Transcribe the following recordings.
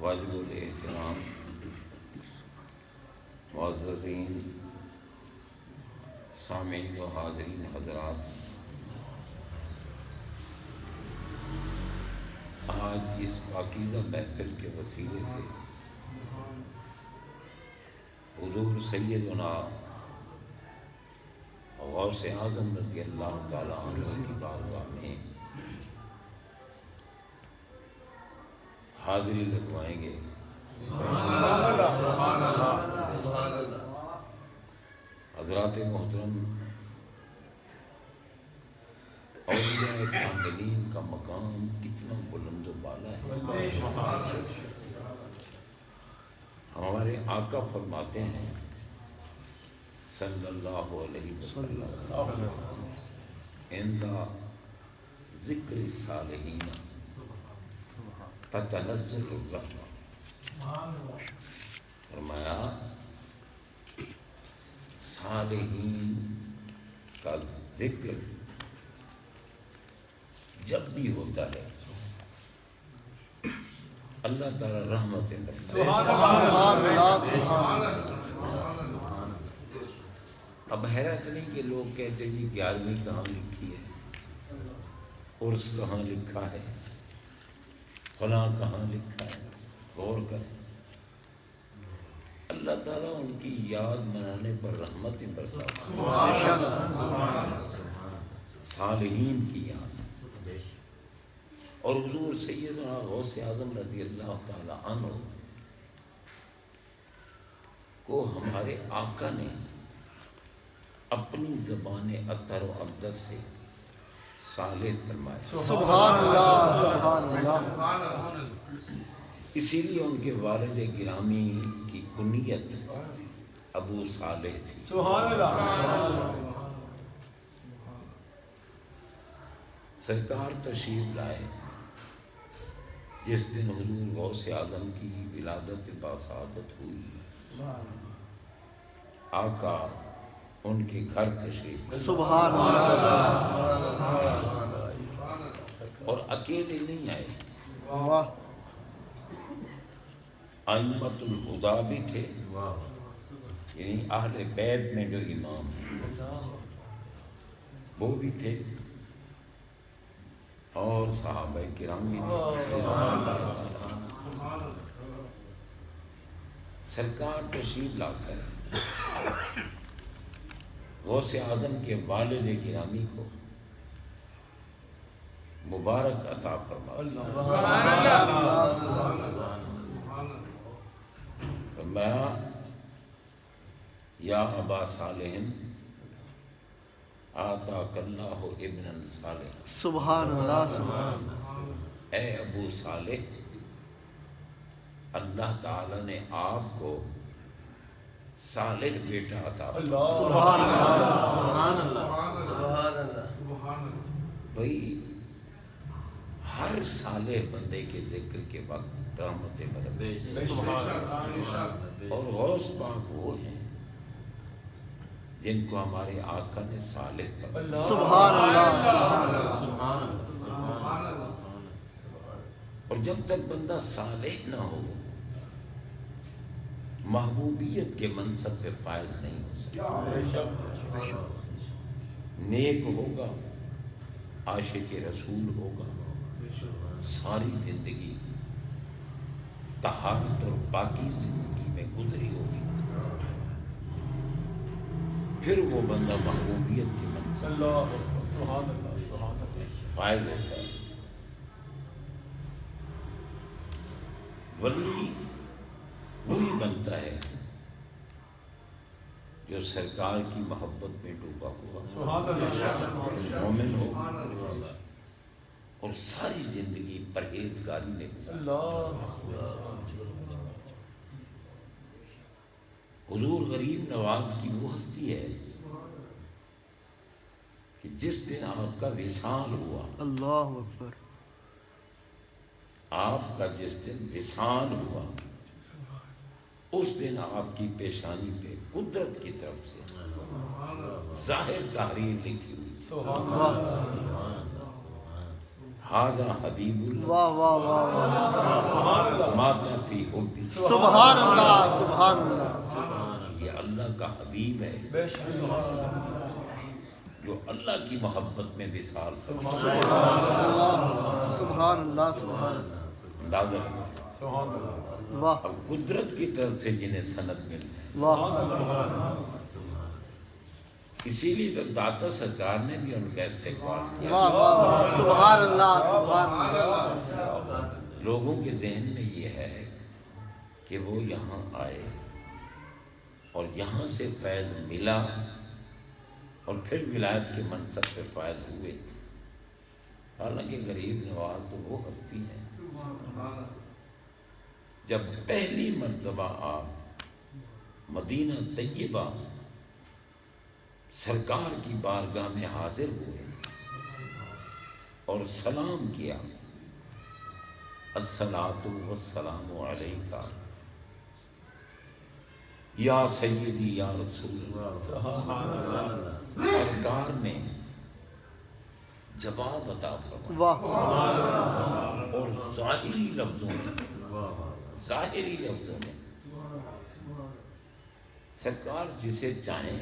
واجب الاحترام معززین سامعین و حاضرین حضرات، آج اس پاکیزہ محفل کے وسیلے سے حضور سیدنا غوث اعظم رضی اللہ تعالیٰ عنہ کی بارگاہ میں حاضری لگوائیں گے۔ حضرات محترم، اولیاء کاملین کا مقام کتنا بلند و بالا ہے۔ ہمارے آقا فرماتے ہیں صلی اللہ علیہ وسلم، عند ذکر الصالحین تتنزل الرحمہ۔ فرمایا صالحین کا ذکر جب بھی ہوتا ہے اللہ تعالی رحمتیں برساتے ہیں۔ اب حیرت نہیں کہ لوگ کہتے جی 11ویں کہاں لکھی ہے، عرس کہاں لکھا ہے، فلاں کہاں لکھا ہے۔ غور کریں، اللہ تعالیٰ ان کی یاد منانے پر رحمتیں برساتے ہیں، صالحین کی یاد۔ اور حضور سیدنا غوث اعظم رضی اللہ تعالیٰ عنہ کو ہمارے آقا نے اپنی زبان اطہر و اقدس سے صالح فرمایا۔ سبحان اللہ، سبحان اللہ۔ اسی لیے ان کے والد گرامی کی کنیت ابو صالح تھی۔ سبحان اللہ۔ سرکار تشریف لائے جس دن حضور غوث اعظم کی ولادت باسعادت ہوئی، آقا ان کے گھر تشریف لائے۔ سبحان اللہ۔ اور اکیلے نہیں آئے، واہ، ائمۃ الہدیٰ بھی تھے، یعنی اہل بیت میں جو امام ہیں وہ بھی تھے، اور صحابہ کرام بھی تھے۔ سرکار تشریف لا کر غوث اعظم کے والد گرامی کو مبارک عطا فرمایا، یا ابا صالح آتاک اللہ ابنا صالح۔ سبحان اللہ، سبحان اللہ۔ اے ابو صالح، اللہ تعالیٰ نے آپ کو صالح بیٹا عطا فرمایا۔ سبحان اللہ، سبحان اللہ، سبحان اللہ۔ بھئی ہر صالح بندے کے ذکر کے وقت رحمتیں برستی، اور غوث پاک وہ ہیں جن کو ہمارے آقا نے صالح فرمایا۔ سبحان اللہ، سبحان اللہ۔ اور جب تک بندہ صالح نہ ہو محبوبیت کے منصب پہ فائز نہیں ہو سکتا۔ نیک ہوگا، عاشق رسول ہوگا، ساری زندگی طہارت اور پاکی زندگی میں گزری ہوگی، پھر وہ بندہ محبوبیت کے منصب فائز ہوتا ہے۔ ولی وہی بنتا ہے جو سرکار کی محبت میں ڈوبا ہوا مومن ہو اور ساری زندگی پرہیزگاری میں حضور غریب نواز کی وہ ہستی ہے کہ جس دن آپ کا وصال ہوا، اللہ اکبر، آپ کا جس دن وصال ہوا اس دن آپ کی پیشانی پہ قدرت کی طرف سے ظاہر تحریر لکھی ہوئی، ھذا حبیب اللہ واہ واہ واہ واہ، مات فی دل سے سبحان اللہ سبحان اللہ یہ اللہ کا حبیب ہے جو اللہ کی محبت میں وصال فرمائے. سبحان اللہ سبحان اندازہ لگائیں. اللہ واہ اب قدرت کی طرف سے جنہیں سند مل جائے. واہ اسی لیے تو داتا سرکار نے بھی ان کا استقبال کیا. واہ واہ سبحان اللہ سبحان اللہ لوگوں کے ذہن میں یہ ہے کہ وہ یہاں آئے اور یہاں سے فیض ملا اور پھر ولایت کے منصب پہ فائز ہوئے. حالانکہ غریب نواز تو وہ ہستی ہیں جب پہلی مرتبہ آپ مدینہ طیبہ سرکار کی بارگاہ میں حاضر ہوئے اور سلام کیا الصلاۃ والسلام علیک یا سیدی یا رسول اللہ. سرکار نے جواب عطا فرمایا واہ اور ظاہری لفظوں میں سرکار جسے چاہیں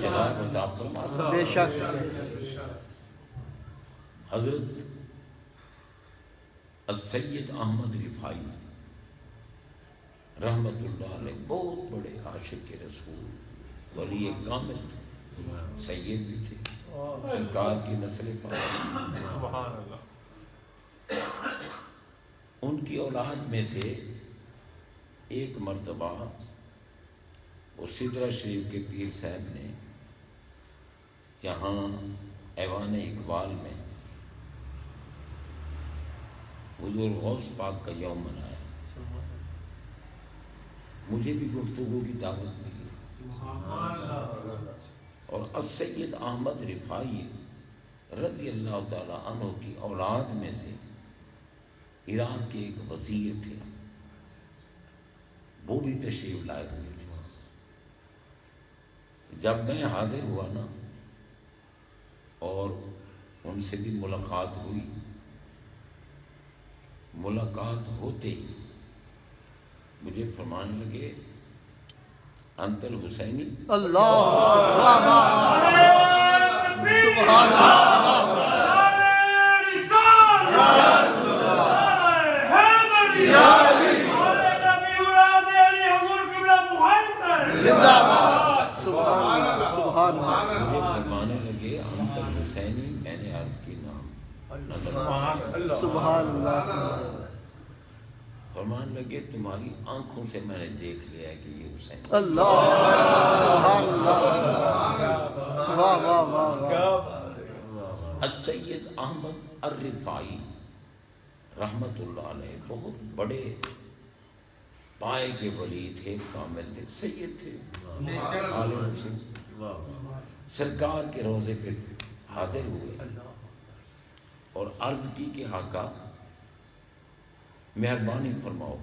جواب عطا فرما سکتے. بے شک حضرت السید احمد رفاعی رحمت اللہ علیہ بہت بڑے عاشق رسول ولی کامل تھے. سید بھی تھے سرکار کی نسل پاک. ان کی اولاد میں سے ایک مرتبہ وہ سدرہ شریف کے پیر صاحب نے یہاں ایوان اقبال میں حضور غوث پاک کا یوم منایا. مجھے بھی گفتگو کی دعوت ملی اور السید احمد رفاعی رضی اللہ تعالی عنہ کی اولاد میں سے عراق کے ایک وزیر تھے وہ بھی تشریف لائے ہوئے تھے. جب میں حاضر ہوا نا اور ان سے بھی ملاقات ہوئی ملاقات ہوتے ہی مجھے فرمانے لگے انت الحسینی. اللہ واہ واہ سبحان اللہ زندہ باد سبحان اللہ سبحان اللہ مجھے فرمانے لگے انت الحسینی. میں نے عرض کی نام سبحان اللہ فرمان لگے تمہاری آنکھوں سے میں نے دیکھ لیا ہے کہ یہ حسین. اللہ سبحان اللہ واہ واہ واہ واہ السید احمد الرفاعی رحمت اللہ علیہ بہت بڑے پائے کے ولی تھے کامل تھے سید تھے عالم رسول. سرکار کے روضے پہ حاضر ہوئے اور عرض کی کہ آقا مہربانی فرماؤ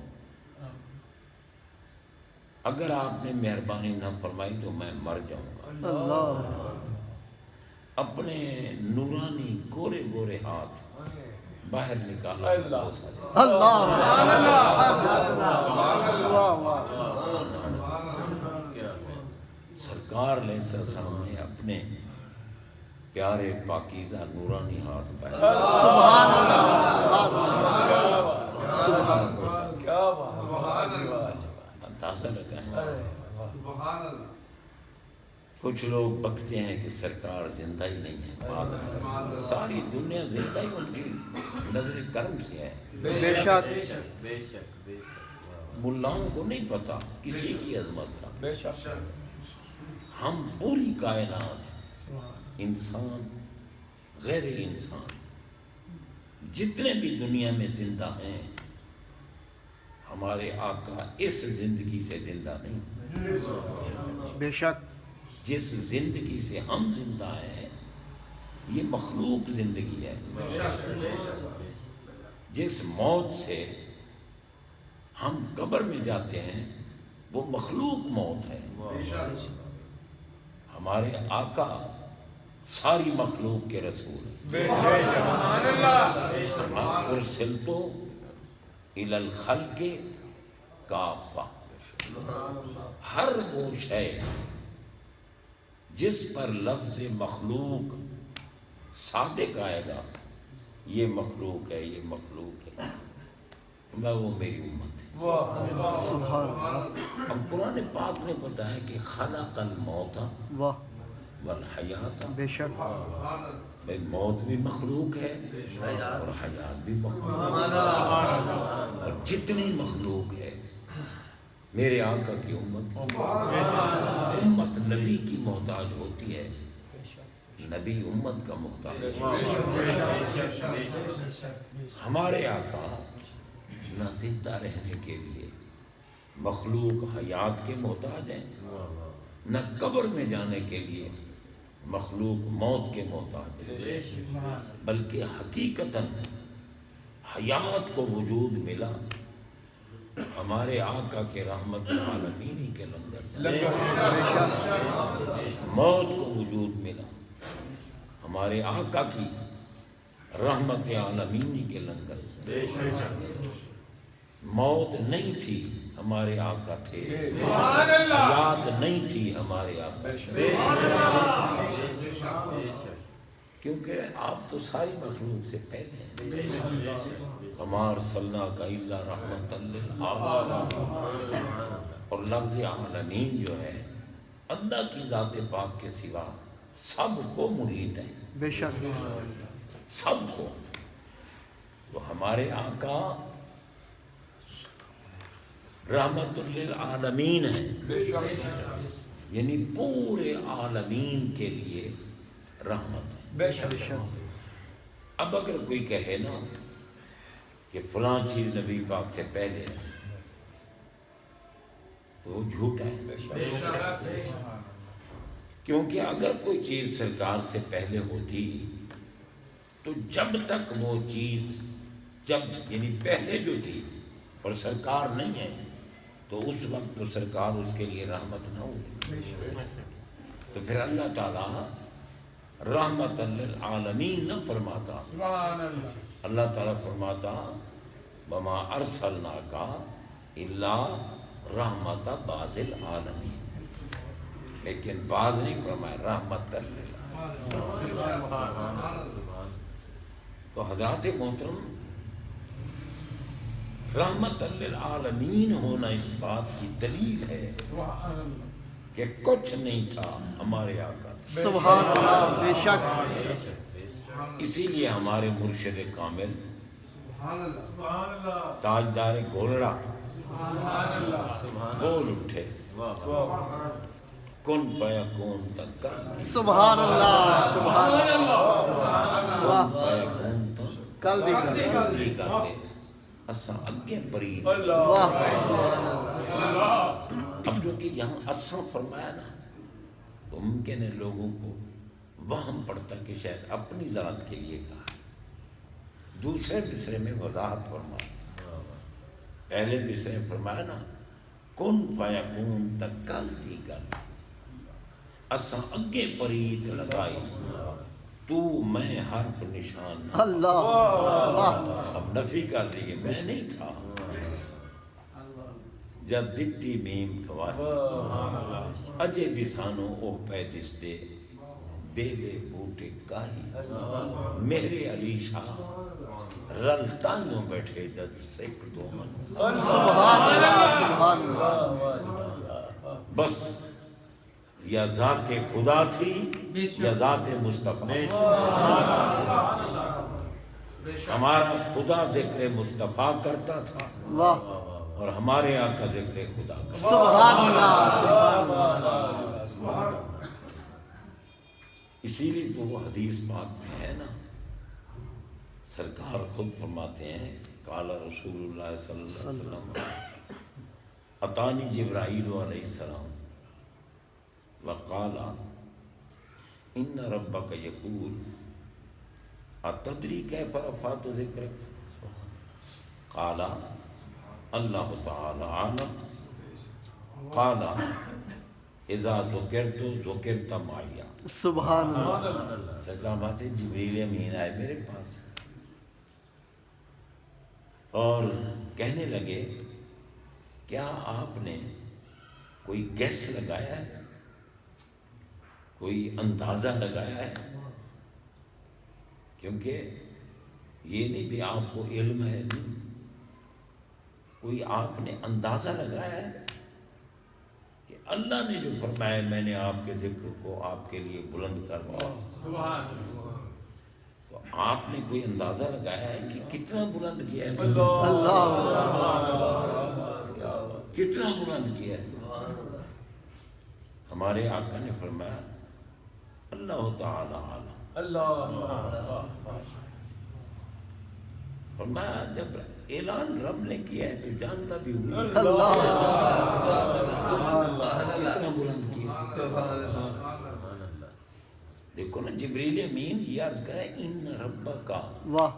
اگر آپ نے مہربانی نہ فرمائی تو میں مر جاؤں گا. اللہ اپنے نورانی گورے گورے ہاتھ باہر نکالا. اللہ واہ واہ سرکار علیہ السلام نے اپنے پیارے پاکیزہ نورانی ہاتھ باہر سبحان اللہ سبحان اندازہ لگائیں. کچھ لوگ بکتے ہیں کہ سرکار زندہ ہی نہیں ہے. ساری دنیا زندہ ہی ان کی نظر کرم سے ہے. بے شک ملاؤں کو نہیں پتا کسی کی عظمت کا. ہم پوری کائنات انسان غیر انسان جتنے بھی دنیا میں زندہ ہیں ہمارے آقا اس زندگی سے زندہ نہیں. بے شک جس زندگی سے ہم زندہ ہیں یہ مخلوق زندگی ہے. جس موت سے ہم قبر میں جاتے ہیں وہ مخلوق موت ہے. ہمارے آقا ساری مخلوق کے رسول ہیں. ارسلت الی الخلق کافہ، ہر وہ شے جس پر لفظ مخلوق صادق آئے گا، یہ مخلوق ہے، یہ مخلوق ہے، میں وہ میری امت ہے۔ سبحان اللہ، اب قرآن پاک نے بتایا کہ خلق الموت واہ، والحیات، بے شک، بھئی موت بھی مخلوق ہے اور حیات بھی مخلوق ہے، اور جتنی مخلوق ہے میرے آقا کی امت، امت نبی کی محتاج ہوتی ہے، نبی امت کا محتاج ہے۔ ہمارے آقا نہ زندہ رہنے کے لیے مخلوق حیات کے محتاج ہیں، نہ قبر میں جانے کے لیے مخلوق موت کے محتاج ہیں، بلکہ حقیقتاً حیات کو وجود ملا ہمارے آقا کے رحمت العالمین کے لنگر سے، موت کو وجود ملا ہمارے آقا کی رحمت عالمینی کے لنگر سے۔ موت نہیں تھی ہمارے آقا تھے، حیات نہیں تھی ہمارے آقا تھے، کیونکہ آپ تو ساری مخلوق سے پہلے ہیں۔ ہمار صلی کا الا رحمت للعالمین، اور لفظ عالمین جو ہے اللہ کی ذات پاک کے سوا سب کو محیط ہے، بے شک، سب کو۔ تو ہمارے آقا رحمت للعالمین ہے، یعنی پورے عالمین کے لیے رحمت ہے۔ بے شک، اب اگر کوئی کہے نا کہ فلاں چیز نبی پاک سے پہلے ہے تو وہ جھوٹا ہے، کیونکہ اگر کوئی چیز سرکار سے پہلے ہوتی تو جب تک وہ چیز یعنی پہلے جو تھی اور سرکار نہیں ہے تو اس وقت تو سرکار اس کے لیے رحمت نہ ہوئی، تو پھر اللہ تعالیٰ رحمت للعالمین نہ فرماتا، اللہ تعالیٰ فرماتا وما ارسلناک الا رحمت بعض العالمین، لیکن بعض نہیں فرمایا، رحمت للعالمین۔ تو حضرات محترم، رحمت للعالمین ہونا اس بات کی دلیل ہے کہ کچھ نہیں تھا ہمارے آقا، سبحان اللہ، بے شک، اسی لیے ہمارے مرشد کامل تاجدار گولڑا بول اٹھے کن فیکون تک کر، سبحان اللہ، سبحان اللہ، کن فیکون تک کل دی کر، دی کر دے اساں اگے پرید۔ واہ، اب جو کہ یہاں اساں فرمایا نا تو ممکن ہے لوگوں کو وہم پڑتا کہ شاید اپنی ذات کے لیے کہا، دوسرے مصرے میں وضاحت فرمایا، پہلے مصرے فرمایا نا کن فیکون تک کل دی کر، اساں اگے پرید لگائی تو میں حرف نشان نہ، اللہ، واہ، اب نفی کر دی کہ میں نہیں تھا، جب دتی میم گواہی اجے دسانو او پہ دستے بیلے بوٹے کاہی، میرے علی شاہ رل تانوں بیٹھے جد سکھ دو من، سبحان اللہ، سبحان اللہ، بس یا ذات خدا تھی یا ذات مصطفیٰ، ہمارا خدا ذکر مصطفیٰ کرتا تھا واہ، اور ہمارے آقا ذکر خدا کرتا تھا۔ سبحان اللہ، سبحان اللہ، اسی لیے تو وہ حدیث پاک میں ہے نا، سرکار خود فرماتے ہیں قال رسول اللہ صلی اللہ علیہ وسلم اتانی جبرائیل علیہ السلام وقال ان ربک یقول اتدری کیف رفعت ذکرک، قال اللہ تعالی عالم، قال اذا ذکرت ذکرت معی، سبحان اللہ، سرکار بات ہے جبریل امین آئے میرے پاس اور کہنے لگے کیا آپ نے کوئی گیس لگایا ہے؟ کوئی اندازہ لگایا ہے؟ کیونکہ یہ نہیں بھی آپ کو علم ہے، نہیں، کوئی آپ نے اندازہ لگایا ہے کہ اللہ نے جو فرمایا میں نے آپ کے ذکر کو آپ کے لیے بلند کر دیا، تو آپ نے کوئی اندازہ لگایا ہے کہ کتنا بلند کیا ہے؟ اللہ کتنا بلند کیا ہے؟ ہمارے آقا نے فرمایا اللہ تعالی عالم، فرمایا جب اعلان رب نے کیا ہے تو جانتا بھی ہوا کتنا بلند کیا۔ دیکھو نا جبریل امین یہ عرض کرے ان ربک کا، واہ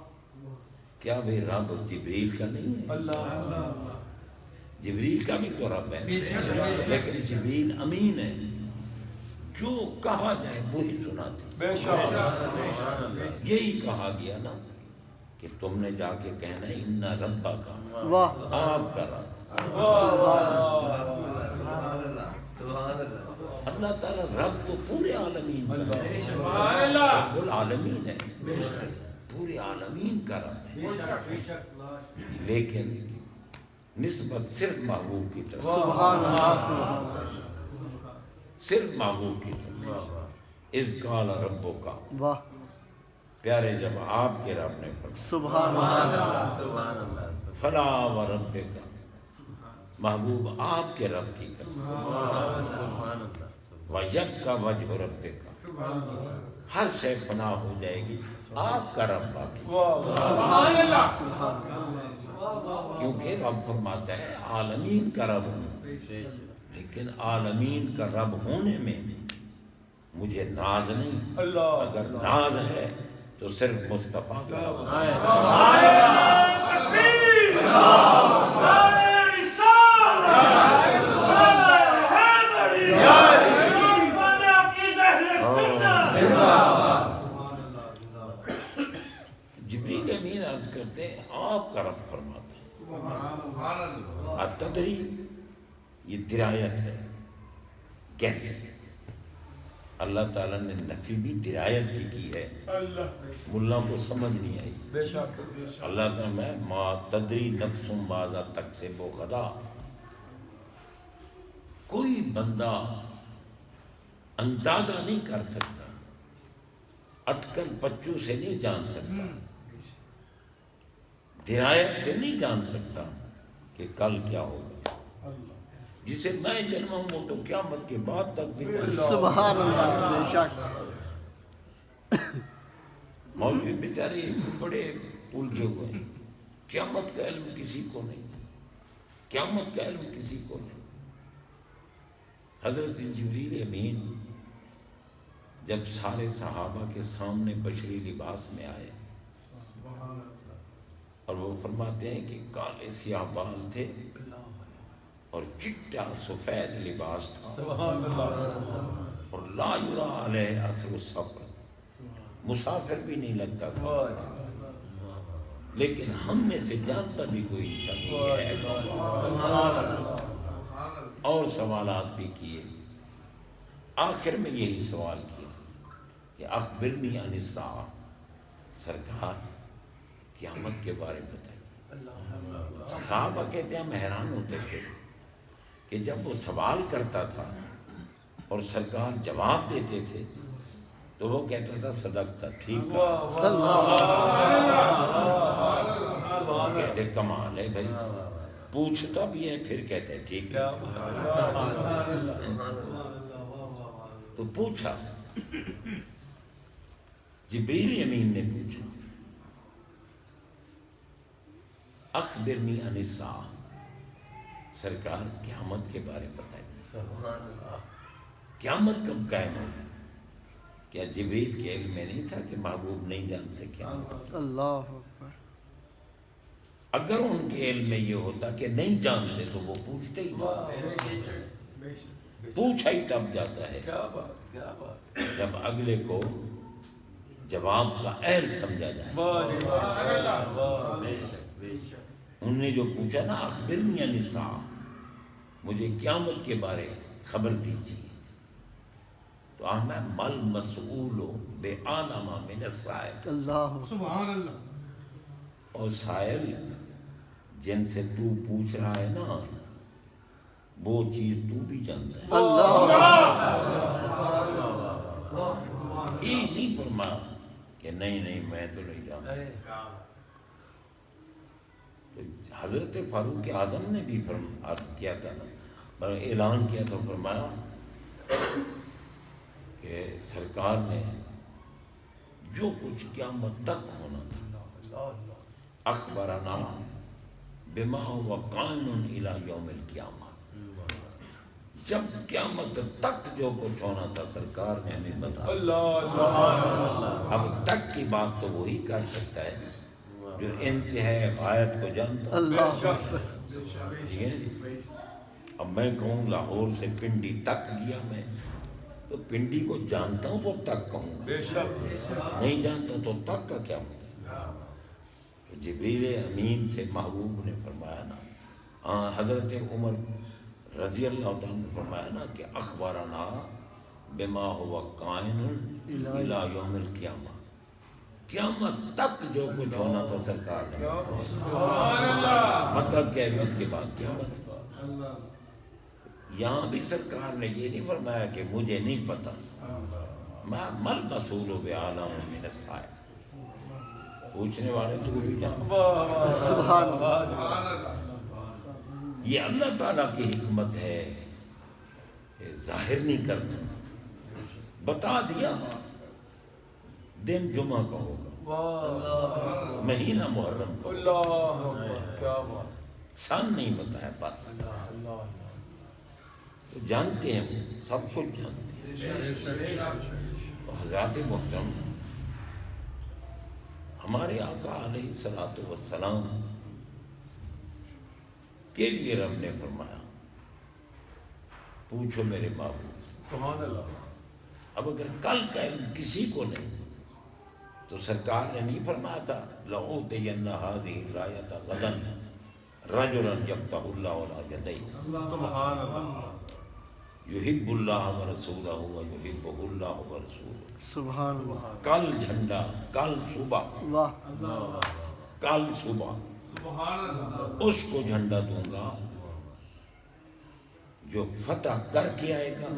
کیا وہ رب جبریل کا نہیں ہے؟ جبریل کا بھی تو رب ہے، لیکن جبریل امین ہے، جو کہا جائے وہی سناتے۔ یہی کہا گیا نا کہ تم نے جا کے کہنا ہے ان ربک کا، واہ آپ کا رب۔ اللہ تعالیٰ رب تو پورے عالمین کا ہے، رب العالمین ہے، پورے عالمین کا رب ہے، لیکن نسبت صرف محبوب کی طرف، سبحان اللہ سبحان اللہ صرف محبوب کی طرف۔ اذ قال ربک، واہ پیارے جب آپ کے رب نے فرمایا سبحان اللہ فلا وربک، محبوب آپ کے رب کی قسم، وَيَبْقَى وَجْهُ رَبِّكَ، ہر شے فنا ہو جائے گی، آپ کا رب باقی۔ سبحان اللہ سبحان اللہ کیونکہ رب فرماتا ہے عالمین کا رب ہوں، لیکن عالمین کا رب ہونے میں مجھے ناز نہیں، اگر ناز ہے تو صرف مصطفیٰ کا رب ہے۔ جبریل امین عرض کرتے ہیں آپ کا رب فرماتا ہے التدری، یہ درایت ہے، گیس۔ اللہ تعالیٰ نے نفی بھی درایت کی ہے، ملا کو سمجھ نہیں آئی۔ اللہ تعالیٰ میں ما تدری نفس ماذا تکسب غدا، کوئی بندہ اندازہ نہیں کر سکتا، اٹکل پچو سے نہیں جان سکتا، درایت سے نہیں جان سکتا کہ کل کیا ہوگا۔ جسے میں جنموں ہوں تو قیامت کے بعد تک بھی سبحان اللہ بے شک مولوی بیچارے اس میں بڑے الجھے ہوئے ہیں، قیامت کا علم کسی کو نہیں، قیامت کا علم کسی کو نہیں۔ حضرت جبریل امین جب سارے صحابہ کے سامنے بشری لباس میں آئے اور وہ فرماتے ہیں کہ کالے سیاہ بال تھے اور چٹا سفید لباس تھا، اور لا یرا علیہ اثر السفر، مسافر بھی نہیں لگتا تھا، لیکن ہم میں سے جانتا بھی کوئی نہیں ہے، اور سوالات بھی کیے۔ آخر میں یہی سوال کیا کہ اخبرنی عن الساعہ، سرکار قیامت کے بارے میں بتائیے۔ صحابہ کہتے ہیں ہم حیران ہوتے تھے کہ جب وہ سوال کرتا تھا اور سرکار جواب دیتے تھے تو وہ کہتا تھا صدقت، ٹھیک کہتے کمال ہے بھائی، پوچھتا بھی ہے پھر کہتے ہیں ٹھیک ہے۔ تو پوچھا، جبریل امین نے پوچھا اخبرنی عن الساعہ، سرکار قیامت کے بارے میں بتائیے، قیامت کب قائم ہوگی؟ کیا جبریل کے علم میں نہیں تھا کہ محبوب نہیں جانتے قیامت؟ اللہ اکبر، اگر ان کے علم میں یہ ہوتا کہ نہیں جانتے تو وہ پوچھتے ہی نہیں، پوچھا ہی تب جاتا ہے جب اگلے کو جواب کا اہل سمجھا جائے۔ انہوں نے جو پوچھا نا اخبرنی عن الساعہ، مجھے قیامت کے بارے خبر دیجیے. تو میں مل مسئول بے آنما من السائل. اللہ سبحان اللہ. اور سائل جن سے تو پوچھ رہا ہے نا وہ چیز تو بھی جانتا ہے. یہ نہیں فرما کہ نہیں میں تو نہیں جانتا. تو حضرت فاروق اعظم نے بھی عرض کیا تھا نا، اعلان کیا تو فرمایا کہ سرکار نے جو کچھ قیامت تک ہونا تھا اخبرنا بما هو قائم الى یوم القیامہ، جب قیامت تک جو کچھ ہونا تھا سرکار نے ہمیں بتایا. اب تک کی بات تو وہی کر سکتا ہے جو انتہائی غایت کو جانتا. اللہ ٹھیک ہے جی. اب میں کہوں لاہور سے پنڈی تک گیا میں تو پنڈی کو جانتا ہوں تو تک کہوں گا، نہیں جانتا تو تک کا کیا مطلب. جبریل امین سے محبوب نے فرمایا نا، حضرت عمر رضی اللہ تعالیٰ نے فرمایا نا کہ اخبارنا بما هو قائم الى یوم القیامہ، قیامت تک جو کچھ ہونا تھا سرکار نے. مطلب کیا ہے اس کے بعد قیامت. یہاں بھی سرکار نے یہ نہیں فرمایا کہ مجھے نہیں پتا، میں مل مسئول بعالم من السائل، پوچھنے والے تو بھی جانتے. سبحان اللہ. یہ اللہ تعالیٰ کی حکمت ہے، ظاہر نہیں کرنا. بتا دیا دن جمعہ کا ہوگا، مہینہ محرم کا ہوگا، سن نہیں بتایا بس. تو جانتے ہیں سب کچھ جانتے ہیں. حضرات محترم، ہمارے آقا علیہ الصلوۃ والسلام کے لیے رب نے فرمایا پوچھو میرے محبوب. سبحان اللہ. اب اگر کل کا علم کسی کو نہیں تو سرکار نے نہیں فرمایا تھا لَأُوتِيَنَّ هَذِهِ الرَّايَةَ غَدًا رَجُلًا يَفْتَحُ اللَّهُ عَلَىٰ يَدَيْهِ سبحان اللہ. يُحِبُّ اللَّهَ وَرَسُولَهُ وَيُحِبُّهُ اللَّهُ وَرَسُولُهُ. سبحان اللہ. کل جھنڈا، کل صبح، واہ کل صبح سبحان اللہ. اس کو جھنڈا دوں گا جو فتح کر کے آئے گا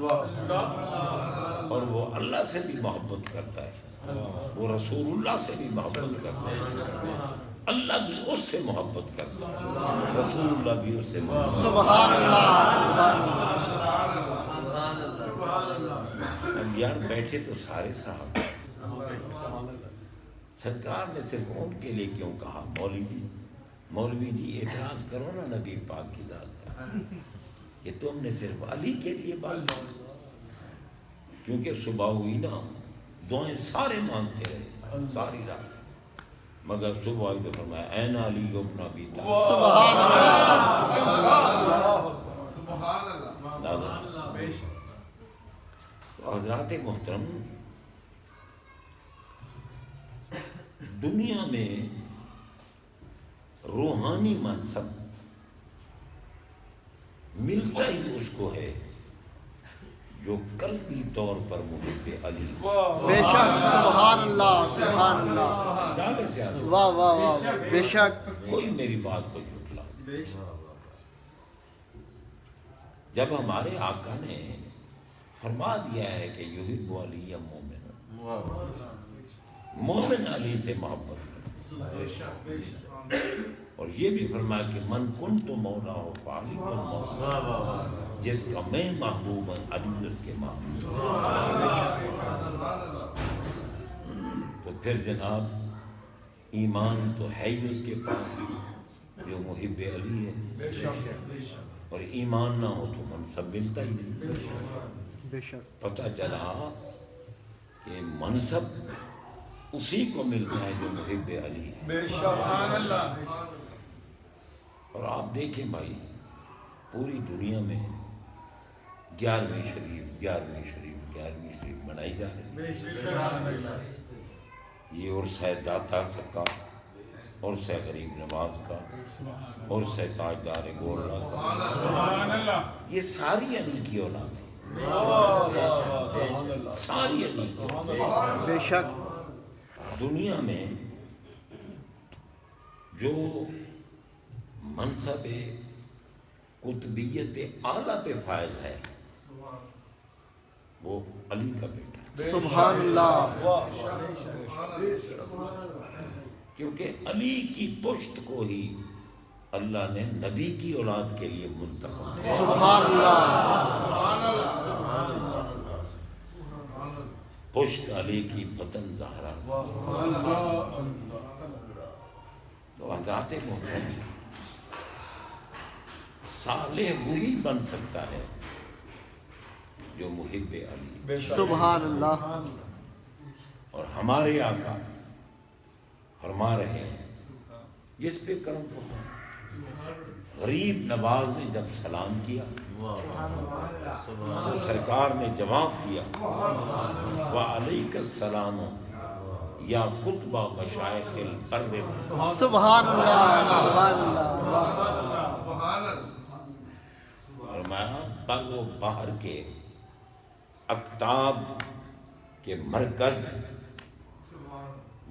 اور وہ اللہ سے بھی محبت کرتا ہے، وہ رسول اللہ سے بھی محبت کرتا ہے، اللہ بھی اس سے محبت کرتا ہے، رسول اللہ بھی اس سے محبت. سبحان اللہ. اب یار بیٹھے تو سارے صاحب، سرکار نے صرف ان کے لیے کیوں کہا مولوی جی اعتراض کرو نا نبی پاک کی ذات پر کہ تم نے صرف علی کے لیے بات کی. کیونکہ صبح ہوئی نا دعائیں سارے مانگتے رہے ساری رات، مگر صبح ہوئی تو فرمایا این علی ابن ابی طالب. سبحان اللہ. سبحان اللہ. تو حضرات محترم، دنیا میں روحانی منصب ملتا ہی اس کو ہے جو قلبی طور پر محب علی. بے شک. سبحان اللہ. سبحان اللہ. دعوے سے حاصل. واہ واہ واہ. بے شک. کوئی میری بات کو جھٹلا. جب ہمارے آقا نے فرما دیا ہے کہ یحب علی مومن، مومن علی سے محبت کرتا، اور یہ بھی فرمایا کہ من کنت مولا ہو فعلی مولا، جس کا میں محبوب ہوں علی اس کے محبوب. تو پھر جناب ایمان تو ہے ہی اس کے پاس جو محب علی ہے، اور ایمان نہ ہو تو منصب ملتا ہی نہیں. بے شک. پتہ چلا کہ منصب اسی کو ملتا ہے جو محب علی ہے. سبحان اللہ. اور آپ دیکھیں بھائی پوری دنیا میں 11ویں شریف منائی جا رہی ہے. یہ عرصہ داتا سکا اور سے غریب نواز کا اور سے تاجدار گولڑا کا، سبحان اللہ یہ ساری علی کی اولاد ہے، ساری علی کی اولاد ہے۔ بے شک دنیا میں جو منصب قطبیت اعلیٰ پہ فائز ہے وہ علی کا بیٹا ہے، سبحان اللہ کیونکہ علی کی پشت کو ہی اللہ نے نبی کی اولاد کے لیے منتخب کیا۔ سبحان اللہ پشت علی کی پتن زہرا، تو حضرات محترم صالح وہی بن سکتا ہے جو محب علی، سبحان اللہ اور ہمارے آقا فرما رہے ہیں جس پہ کرم فرما، غریب نواز نے جب سلام کیا تو سرکار نے جواب دیا وعلیک السلام یا قطب مشائخ البر والبحر، سبحان اللہ سبحان اللہ سبحان اللہ فرمایا بر و بحر کے اقطاب کے مرکز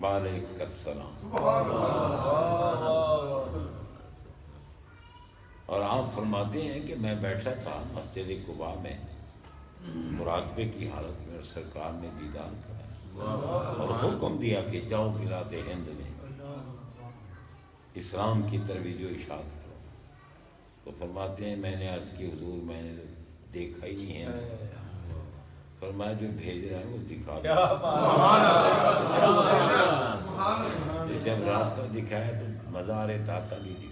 وعلیک السلام۔ اور آپ فرماتے ہیں کہ میں بیٹھا تھا مسجد قباء میں مراقبے کی حالت میں، اور سرکار نے دیدار کرا اور حکم دیا کہ جاؤ بلاد ہند میں اسلام کی ترویج و اشاعت کرو۔ تو فرماتے ہیں میں نے عرض کی حضور میں نے دیکھا ہی نہیں ہے، فرمایا جو بھیج رہا ہے وہ دکھا دو۔ جب راستہ دکھایا تو مزار داتا بھی دکھا،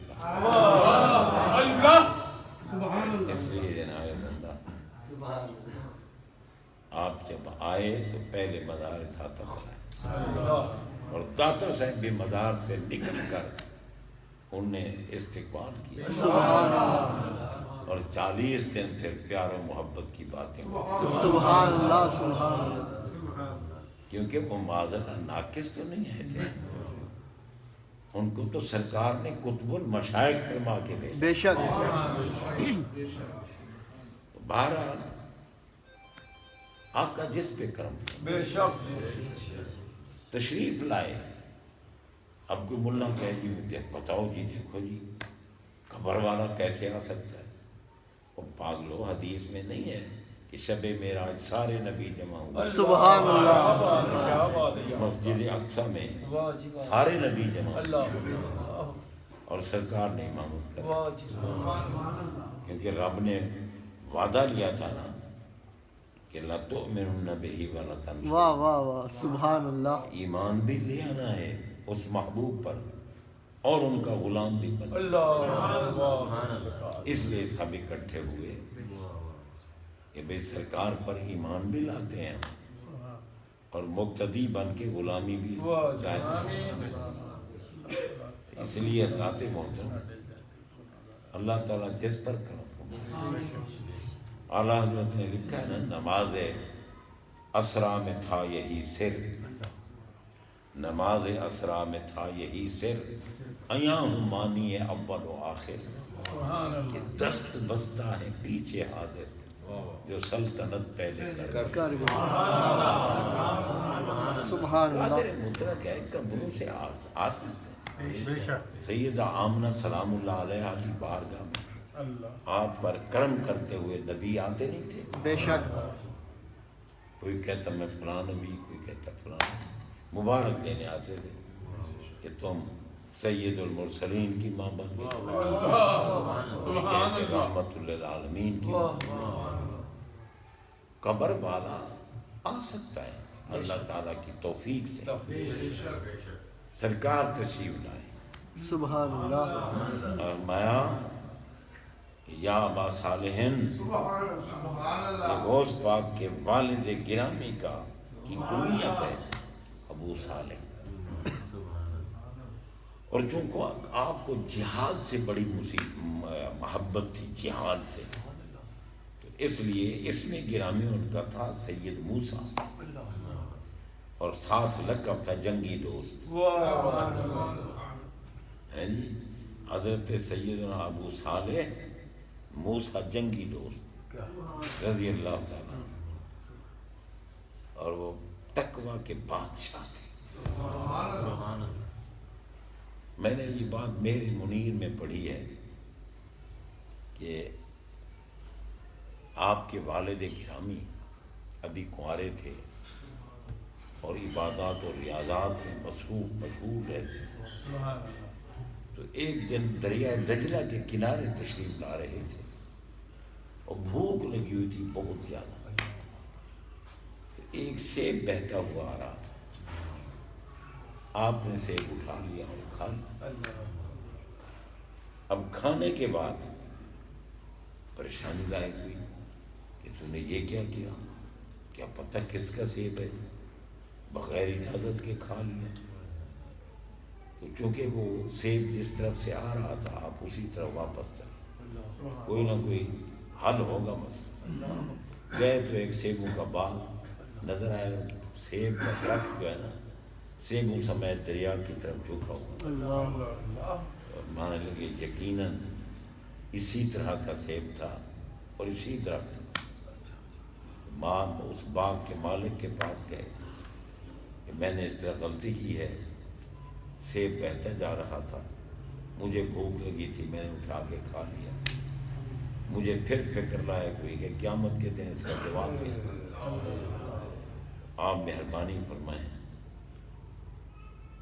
اس لیے جناب بندہ آپ جب آئے تو پہلے مزار داتا پر آئے، اور داتا صاحب بھی مزار سے نکل کر ان نے استقبال کیا، اور 40 دن پھر پیار و محبت کی باتیں ہوئی، سبحان اللہ سبحان اللہ کیونکہ وہ معذر ناقص تو نہیں ہے تھے، ان کو تو سرکار نے قطب المشائخ فرما کے بھیجا۔ بے شک بہرحال آقا جس پہ کرم بے شک تشریف لائے، اب کوئی ملا کہے جی بتاؤ جی دیکھو جی خبر والا کیسے آ سکتا ہے؟ وہ پاگلو حدیث میں نہیں ہے کہ شب معراج سارے نبی جمع ہوئے، سبحان اللہ مسجد اقصی میں سارے نبی جمع ہوئے اور سرکار نے امامت کر، کیونکہ رب نے وعدہ لیا تھا نا کہ لا تؤمنن بہ ولا تنصرن، واہ واہ واہ سبحان اللہ ایمان بھی لے آنا ہے اس محبوب پر اور ان کا غلام بھی بننا، اس لیے سب اکٹھے ہوئے کہ بھئی سرکار پر ایمان بھی لاتے ہیں اور مقتدی بن کے غلامی بھی ظاہر، اس لیے حضرات محترم اللہ تعالیٰ جس پر کرم فرمائے۔ اعلیٰ حضرت نے لکھا ہے نا نماز اسرا میں تھا یہی سر، نماز اسرا میں تھا یہی سر، ایاں ہوں مانی اول و آخر، کہ دست بستہ ہے پیچھے حاضر جو سلطنت پہلے کر سبحان اللہ قادر مطلق ہے، قبروں سے آ سکتے ہیں۔ سیدہ آمنہ سلام اللہ علیہ کی بارگاہ میں آپ پر کرم کرتے ہوئے نبی آتے نہیں تھے، بے شک کوئی کہتا میں فلاں نبی، کوئی کہتا فلاں، مبارک دینے آتے تھے کہ تم سید المرسلین کی ماں بن گئی، کوئی کہتے رحمت للعالمین کی ماں بن گئی۔ قبر والا آ سکتا ہے اللہ تعالیٰ کی توفیق سے، سرکار تشریف لائے سبحان اللہ اور مایا یا ابا صالحین، یہ غوث پاک کے والد گرامی کا کی کنیت ہے ابو صالح، اور چونکہ آپ کو جہاد سے بڑی محبت تھی، جہاد سے، تو اس لیے اس میں گرامی ان کا تھا سید موسیٰ، اور ساتھ لقب تھا جنگی دوست۔ جی حضرت سیدنا ابو صالح موسیٰ جنگی دوست رضی اللہ تعالیٰ عنہ، اور وہ تقوی کے بادشاہ تھے. میں نے یہ بات میرے منیر میں پڑھی ہے کہ آپ کے والد گرامی ابھی کنوارے تھے اور عبادات اور ریاضات میں مشغول رہتے. تو ایک دن دریائے دجلہ کے کنارے تشریف لا رہے تھے اور بھوک لگی ہوئی تھی بہت زیادہ. تو ایک سیب بہتا ہوا آ رہا تھا، آپ نے سیب اٹھا لیا اور کھا لیا. اب کھانے کے بعد پریشانی لائق ہوئی کہ تم نے یہ کیا کیا، کیا پتہ کس کا سیب ہے، بغیر اجازت کے کھا لیا. تو چونکہ وہ سیب جس طرف سے آ رہا تھا آپ اسی طرف واپس چلے، کوئی نہ کوئی حل ہوگا مسئلہ. گئے تو ایک سیبوں کا باغ نظر آیا، سیب کا درخت جو ہے نا سیبوں سمیت دریا کی طرف جھکا ہوا. مانے لگے یقیناً اسی طرح کا سیب تھا اور اسی درخت. ماں اس باغ کے مالک کے پاس گئے کہ میں نے اس طرح غلطی کی ہے، سیب بہتا جا رہا تھا، مجھے بھوک لگی تھی، میں نے اٹھا کے کھا لیا. مجھے پھر فکر لائق ہوئی کہ قیامت کے دن اس کا جواب دیں. آپ مہربانی فرمائیں،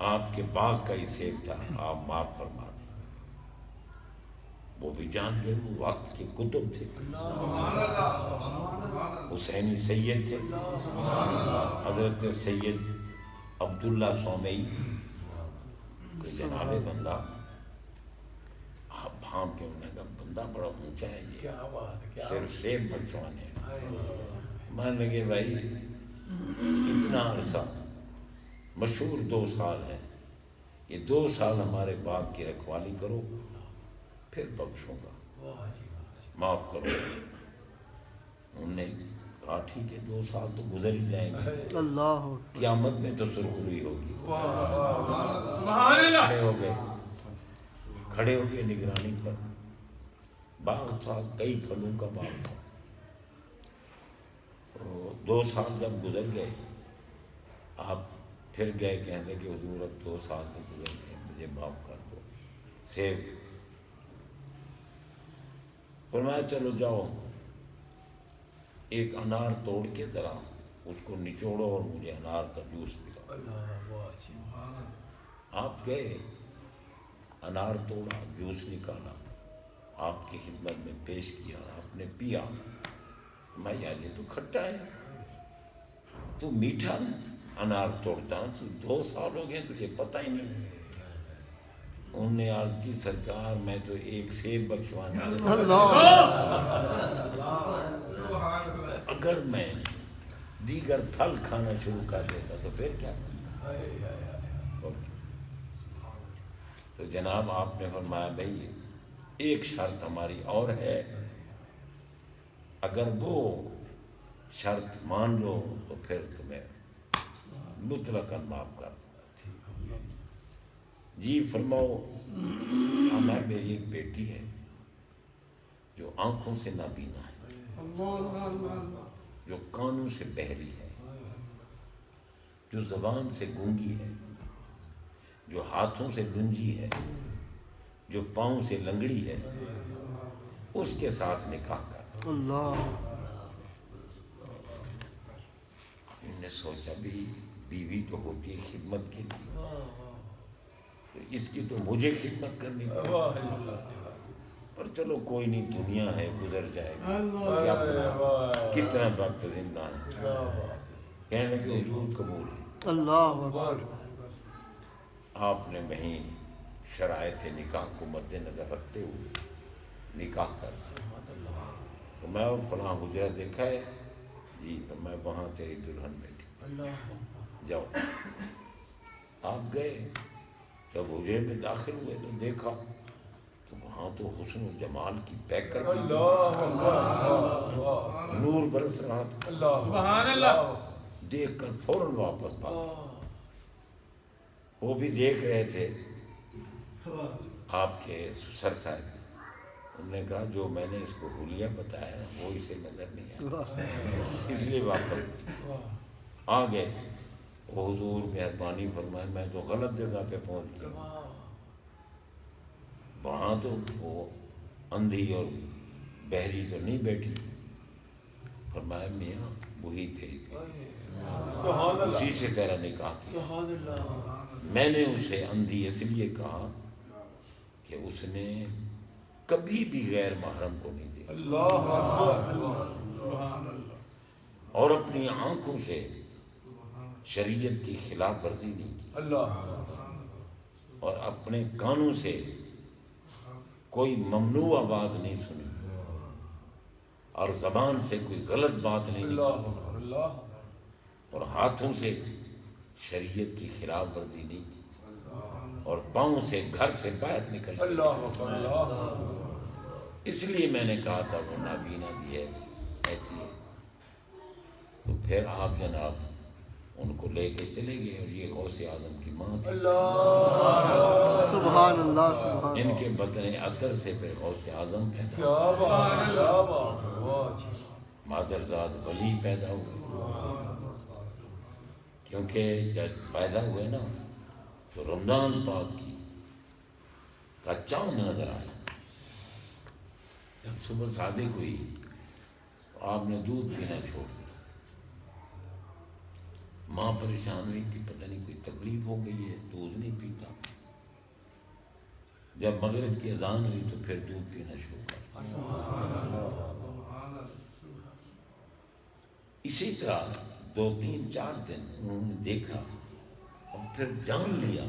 آپ کے باغ کا ہی سیب تھا، آپ معاف فرما دیں. وہ بھی جان گئے وہ وقت کے کتب تھے، حسینی سید تھے، حضرت سید عبداللہ سومئی. جناب بندہ آپ بھانپ کے انہوں نے کہا بندہ بڑا اونچا ہے یہ، صرف سیب بچوانے. مان لگے بھائی اتنا عرصہ مشہور 2 سال ہے، یہ 2 سال ہمارے باغ کی رکھوالی کرو پھر بخشوں گا، معاف کرو. انہوں نے کہا ٹھیک ہے 2 سال تو گزر ہی جائیں گے، اللہ قیامت میں تو سرخروئی ہوگی. کھڑے ہو گئے نگرانی پر. باغ تھا، کئی پھلوں کا باغ تھا. 2 سال جب گزر گئے آپ پھر گئے کہنے کہ حضور اب 2 سال تو گزر گئے، مجھے معاف کر دو. سیب فرمایا چلو جاؤ ایک انار توڑ کے ذرا اس کو نچوڑو اور مجھے انار کا جوس پلاؤ. آپ گئے، انار توڑا، جوس نکالا، آپ کی خدمت میں پیش کیا، آپ نے پیا. میں یار یہ تو کھٹا ہے، تو میٹھا انار توڑتا ہوں، تو 2 سال ہو گئے تجھے پتہ ہی نہیں. انہوں نے عرض کی سرکار میں تو ایک سیب بخشوانے اگر میں دیگر پھل کھانا شروع کر دیتا تو پھر کیا. تو جناب آپ نے فرمایا بھائی ایک شرط ہماری اور ہے، اگر وہ شرط مان لو تو پھر تمہیں مطلقاً معاف کر دو. جی فرماؤ. ہمیں میری ایک بیٹی ہے جو آنکھوں سے نابینا ہے، جو کانوں سے بہری ہے، جو زبان سے گونگی ہے، جو ہاتھوں سے گنجی ہے، جو پاؤں سے لنگڑی ہے، اس کے ساتھ نکاح کر. اللہ انہوں نے سوچا بھی بیوی تو ہوتی ہے خدمت کے لیے، تو اس کی تو مجھے خدمت کرنی پڑے. پر چلو کوئی نہیں، دنیا ہے گزر جائے گی، کیا پتہ کتنا وقت زندہ ہے. کہنے لگے حضور قبول ہے. اللہ اکبر. آپ نے وہیں شرائط نکاح کو مد نظر رکھتے ہوئے نکاح کر. تو میں فلاں حجرہ دیکھا ہے جی، تو میں وہاں تیری دلہن بیٹھی، جاؤ. آپ گئے، جب حجرے میں داخل ہوئے تو دیکھا تو وہاں تو حسن و جمال کی پیکر کی نور برس رہا تھا. سبحان اللہ. دیکھ کر فوراً واپس بھاگا. وہ بھی دیکھ رہے تھے آپ کے سسر صاحب، انہوں نے کہا جو میں نے اس کو حلیہ بتایا وہ اسے نظر نہیں آیا، اس لیے واپس آ گئے۔ حضور مہربانی فرمائے، میں تو غلط جگہ پہ پہنچ گیا، وہاں تو وہ اندھی اور بہری تو نہیں بیٹھی۔ فرمایا میاں وہی تھے، اسی سے تیرا نکاح کیا۔ میں نے اسے اندھی اس لیے کہا کہ اس نے کبھی بھی غیر محرم کو نہیں دیکھا اور اپنی آنکھوں سے شریعت کی خلاف ورزی نہیں کی، اور اپنے کانوں سے کوئی ممنوع آواز نہیں سنی، اور زبان سے کوئی غلط بات نہیں نکلی، اور ہاتھوں سے شریعت کی خلاف ورزی نہیں کی، اور پاؤں سے گھر سے باہر نکل گئی۔ اس لیے میں نے کہا تھا وہ نابینا بھی ہے، ایسی ہے۔ تو پھر آپ جناب ان کو لے کے چلے گئے، اور یہ غوث اعظم کی ماں تھی۔ سبحان اللہ سبحان ان اللہ۔ کے بطن عطر سے پھر غوث اعظم پیدا ہوئے، مادرزاد ولی پیدا ہوئے۔ کیونکہ جب پیدا ہوئے نا تو رمضان پاک کا چاند نظر آیا۔ جب صبح صادق ہوئی آپ نے دودھ پینا چھوڑ دیا، ماں پریشان ہوئی کہ پتہ نہیں کوئی تکلیف ہو گئی ہے، دودھ نہیں پیتا۔ جب مغرب کی اذان ہوئی تو پھر دودھ پینا شروع کر۔ اسی طرح 2 3 4 دن انہوں نے دیکھا، اور پھر جان لیا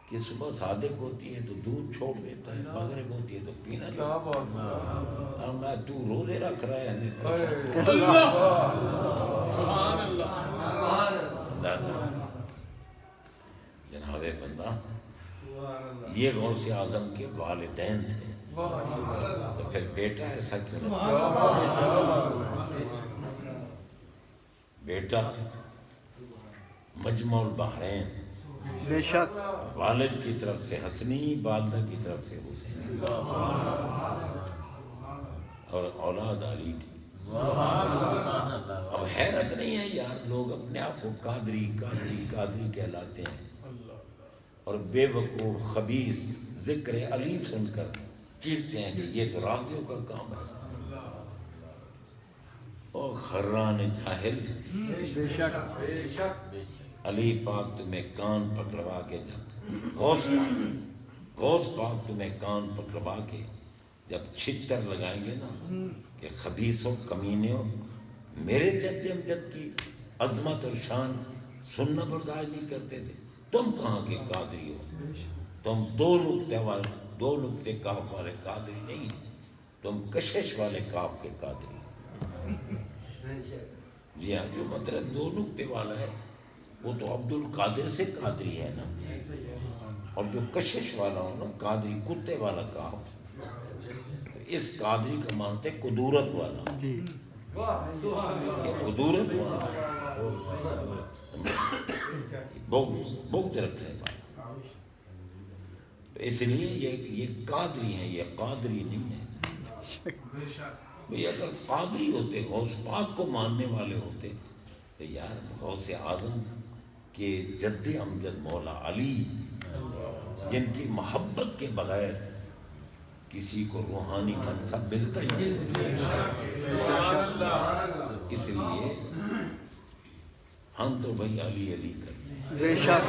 کہ صبح صادق ہوتی ہے تو دودھ چھوڑ دیتا ہے، مغرب ہوتی ہے تو پینا اور میں تو روزے رکھ رہا ہے ہمیں جناب بندہ، یہ غوث اعظم کے والدین تھے، تو پھر بیٹا ایسا کیوں نہ؟ بیٹا مجمع البحرین، بے شک والد کی طرف سے حسنی، والدہ کی طرف سے حسین، اور اولاد علی کی۔ اب حیرت نہیں ہے یار، لوگ اپنے آپ کو قادری قادری قادری کہلاتے ہیں، اور بے وقوف خبیث ذکر علی سن کر چیختے ہیں کہ یہ تو رافضیوں کا کام ہے۔ او خران جاہل، بے شک علی پاک تمہیں کان پکڑوا کے جب غوث پاک تمہیں کان پکڑوا کے جب چھتر لگائیں گے نا کہ خبیثوں کمینیوں، میرے جد امجد کی عظمت اور شان سننا برداشت نہیں کرتے تھے، تم کہاں کے قادری ہو؟ تم 2 نقطے کاف والے قادری نہیں، تم کشش والے کاف کے قادری۔ جی ہاں، جو مطلب 2 نقطے والا ہے وہ تو عبد القادر سے قادری ہے نا، اور جو کشش والا ہو نا قادری کتے والا کاف، تو اس قادری کا مانتے قدورت والا، جی یہ قدورت والا بغض رکھنے والا، تو اس لیے یہ قادری ہیں، یہ قادری نہیں ہے۔ بھئی اگر قادری ہوتے، غوث پاک کو ماننے والے ہوتے تو یار غوث اعظم کے جد امجد مولا علی، جن کی محبت کے بغیر کسی کو روحانی منصب ملتا ہی نہیں، اس لیے ہم تو بھئی علی علی کرتے ہیں۔ بے شک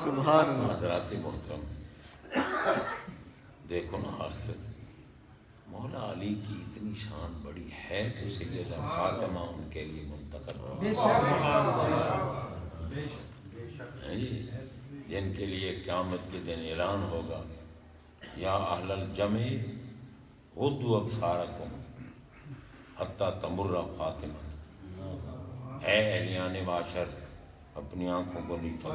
سبحان اللہ۔ حضرات محترم، دیکھو نا آخر مولا علی کی اتنی شان بڑی ہے تو سیدہ فاطمہ ان کے لیے منتخب جن کے لیے قیامت کے دن اعلان ہوگا، یا اہل الجمع غضوا ابصارکم حتیٰ تمر فاطمہ، اے اہلیان معاشر اپنی آنکھوں کو نیچے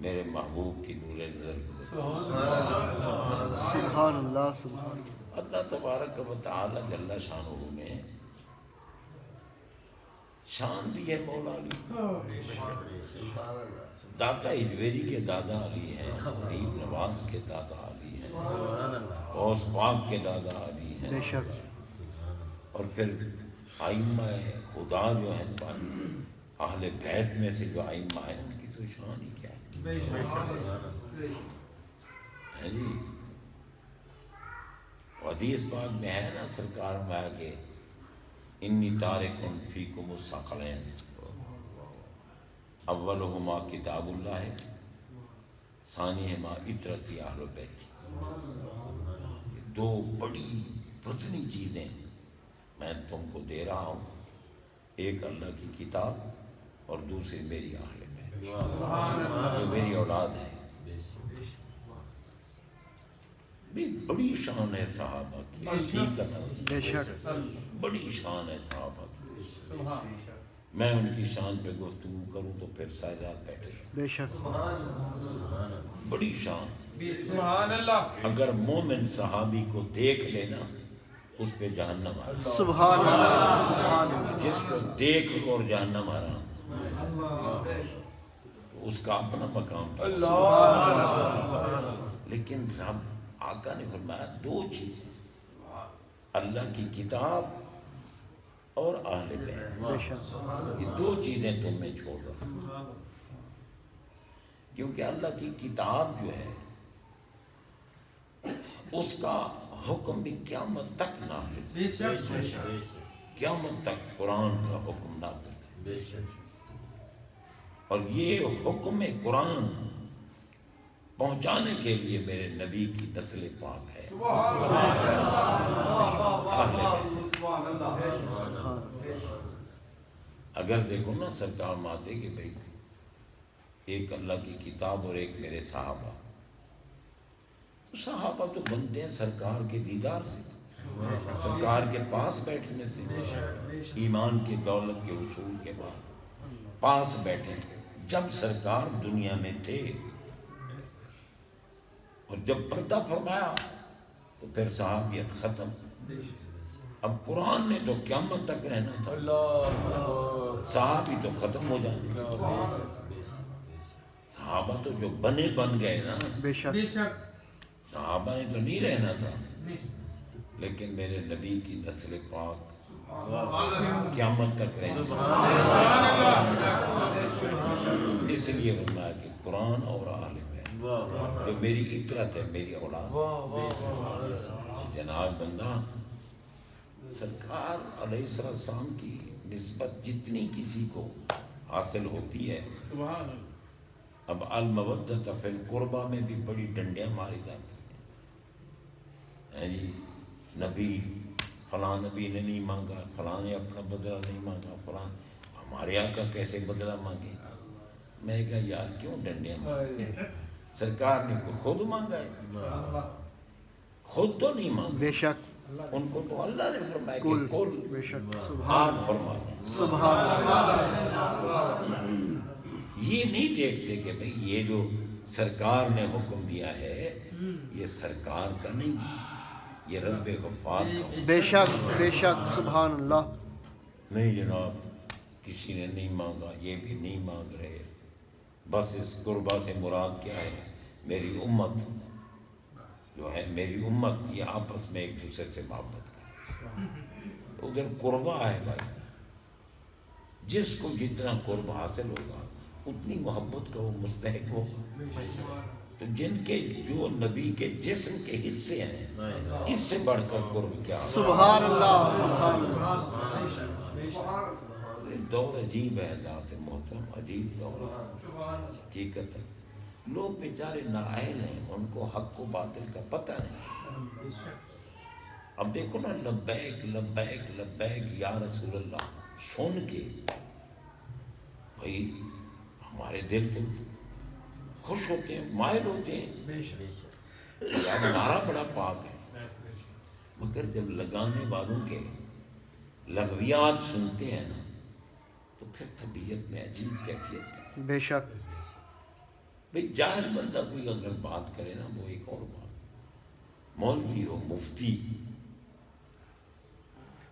میرے محبوب کی نور نظر گزر۔ سبحان اللہ سبحان اللہ تبارک و تعالی جل شانہ میں شان بھی ہے مولا علی، داتا اجویری کے دادا علی ہیں، غریب نواز کے دادا علی ہیں، غوث پاک کے دادا علی ہیں، بے شک اور پھر ائمہ خدا جو ہیں اہل بیت میں سے جو ائمہ ہیں ان کی تو شان ہی کیا ہے جی۔ حدیث پاک میں ہے نا، سرکار میں آ کے انی تارکن فیکم الثقلین اولہما کتاب اللہ ہے ثانیہما اطرتی اہل بیت، دو بڑی وزنی چیزیں میں تم کو دے رہا ہوں، ایک اللہ کی کتاب اور دوسری میری اہل بیت جو میری اولاد ہے۔ بھی بڑی شان ہے صحابہ کی، حقیقت بے شک بڑی شان ہے صحابہ کی۔ میں ان کی شان پہ گفتگو کروں تو پھر سائزات بیٹھے، بے شک بڑی شان۔ سبحان اللہ، اگر مومن صحابی کو دیکھ لینا اس پہ جہنم آ رہا، سبحان اللہ سبحان اللہ جس کو دیکھ اور جہنم آ رہا اس کا اپنا مقام ہے۔ لیکن رب آقا نے فرمایا دو چیزیں، اللہ کی کتاب اور اہل بیت، بے شک یہ دو چیزیں تم میں چھوڑ رہا ہوں، کیونکہ اللہ کی کتاب جو ہے اس کا حکم بھی قیامت تک نافذ ہے، قیامت تک قرآن کا حکم نافذ ہے، اور یہ حکم قرآن پہنچانے کے لیے میرے نبی کی نسل پاک ہے، اگر دیکھو نا سرکار ماتے کہ بھائی ایک اللہ کی کتاب اور ایک میرے صحابہ، صحابہ تو بنتے ہیں سرکار کے دیدار سے، سرکار کے پاس بیٹھنے سے، ایمان کی دولت کے حصول کے بعد پاس بیٹھے جب سرکار دنیا میں تھے، اور جب پردہ فرمایا تو پھر صحابیت ختم۔ اب قرآن نے تو قیامت تک رہنا تھا، صحابی تو ختم ہو جانے، صحابہ تو جو بنے بن گئے نا، بے شک صحابہ نے تو نہیں رہنا تھا، لیکن میرے نبی کی نسل پاک قیامت تک رہنا، اس لیے فرمایا کہ قرآن اور اہل بیت جو میری اطرت ہے، میری اولاد۔ جناب بندہ سرکار علیہ السلام کی نسبت جتنی کسی کو حاصل ہوتی ہے، اب المودۃ فی القربہ میں بھی بڑی ڈنڈیاں ماری جاتی ہیں جی، نبی فلاں نبی نے نہیں مانگا، فلاں نے اپنا بدلہ نہیں مانگا، فلاں ہمارے آقا کیسے بدلہ مانگے؟ میں نے کہا یار کیوں ڈنڈیاں مانگے؟ سرکار نے خود مانگا ہے، خود تو نہیں مانگا، بے شک ان کو تو اللہ نے فرمایا کہ کل کل بے شک آپ فرما دیں۔ سبحان اللہ یہ نہیں دیکھتے کہ بھئی یہ جو سرکار نے حکم دیا ہے یہ سرکار کا نہیں، یہ رب غفار کا حکم۔ بے شک سبحان اللہ نہیں جناب کسی نے نہیں مانگا، یہ بھی نہیں مانگ رہے، بس اس قربہ سے مراد کیا ہے؟ میری امت جو ہے، میری امت یہ آپس میں ایک دوسرے سے محبت کرے، ادھر قربہ ہے بھائی، جس کو جتنا قرب حاصل ہوگا اتنی محبت کا وہ مستحق ہوگا۔ تو جن کے جو نبی کے جسم کے حصے ہیں اس سے بڑھ کر قرب کیا؟ سبحان اللہ سبحان اللہ دور عجیب ہے ذات محترم، عجیب دور ہے، حقیقت ہے۔ لوگ بیچارے نااہل ہیں، ان کو حق و باطل کا پتہ نہیں۔ اب دیکھو نا لبیک لبیک لبیک یا رسول اللہ سن کے بھائی ہمارے دل تو خوش ہوتے ہیں، مائل ہوتے ہیں، یار نعرہ بڑا پاک ہے، مگر جب لگانے والوں کے لغویات سنتے ہیں نا تو پھر طبیعت میں عجیب کیفیت ہے. بے شک. بھئی جاہل بندہ کوئی اگر بات کرے نا وہ ایک اور بات. مولوی ہو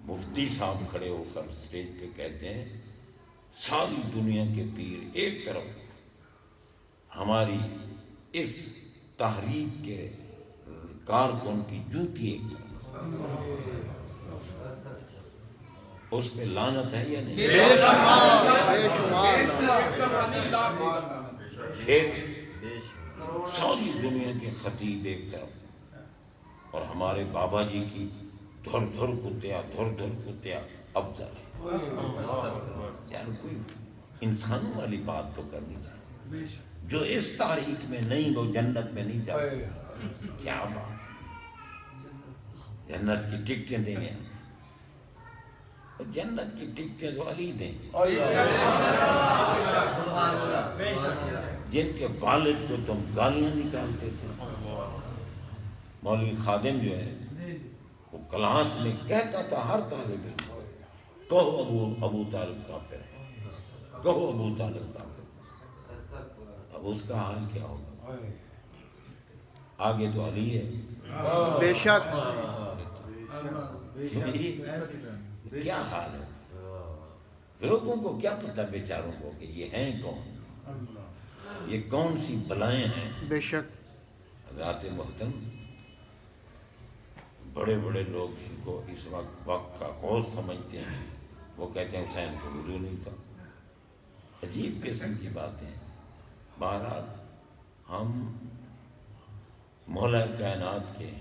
مفتی صاحب کھڑے ہو کر اسٹیج پہ کہتے ہیں ساری دنیا کے پیر ایک طرف, ہماری اس تحریک کے کارکن کی جوتی ایک طرف. اس پہ لعنت ہے یا نہیں؟ بے شمار بے شمار. پھر ساری دنیا کے خطیب ایک طرف اور ہمارے بابا جی کی دھر کتیا افضل ہے. یار کوئی انسانوں والی بات تو کرنی چاہیے. جو اس تاریخ میں نہیں وہ جنت میں نہیں جا سکتا. کیا بات ہے, جنت کی ٹکٹیں دینے ہیں. جنت کی ٹکٹیں تو علی دیں جن کے والد کو تم گالیاں نکالتے تھے. مولوی خادم جو ہے وہ کلاس میں کہتا تھا ہر طالب علم کہو ابو طالب کافر ہے, کہو ابو طالب کافر. اب اس کا حال کیا ہوگا؟ آگے تو علی ہے. بے شک. کیا حال ہے لوگوں کو کیا پتہ بیچاروں کو کہ یہ ہیں کون, یہ کون سی بلائیں ہیں. بے شک. حضرات محترم, بڑے بڑے لوگ جن کو اس وقت کا غوث سمجھتے ہیں وہ کہتے ہیں حسین کو وضو نہیں تھا. عجیب قسم کی باتیں. بہرحال ہم مولا کائنات کے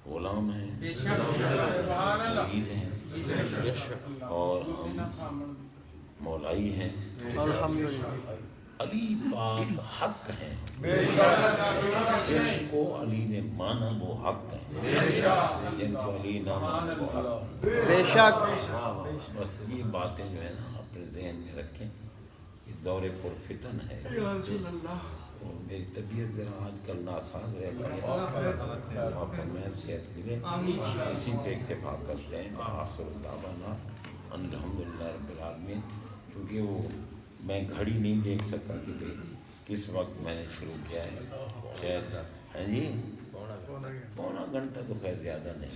غلام ہیں, مرید ہیں اور ہم مولائی ہیں. الحمدللہ. علی پاک حق ہیں, جن کو علی نے مانا وہ حق ہیں, جن کو علی نہ مانا وہ حق ہیں. بے شک. بس یہ باتیں جو ہے نا اپنے ذہن میں رکھیں. یہ دور پر فتن ہے اور میری طبیعت ذرا آج کل ناساز رہتی ہے. آپ کو میں صحت ملے, اسی پہ اتفاق کرتے ہیں. آخر دعوانا الحمدللہ رب العالمین. کیونکہ وہ میں گھڑی نہیں دیکھ سکتا کہ کس وقت میں نے شروع کیا ہے. شاید ہے جی پونا گھنٹہ تو خیر زیادہ نہیں.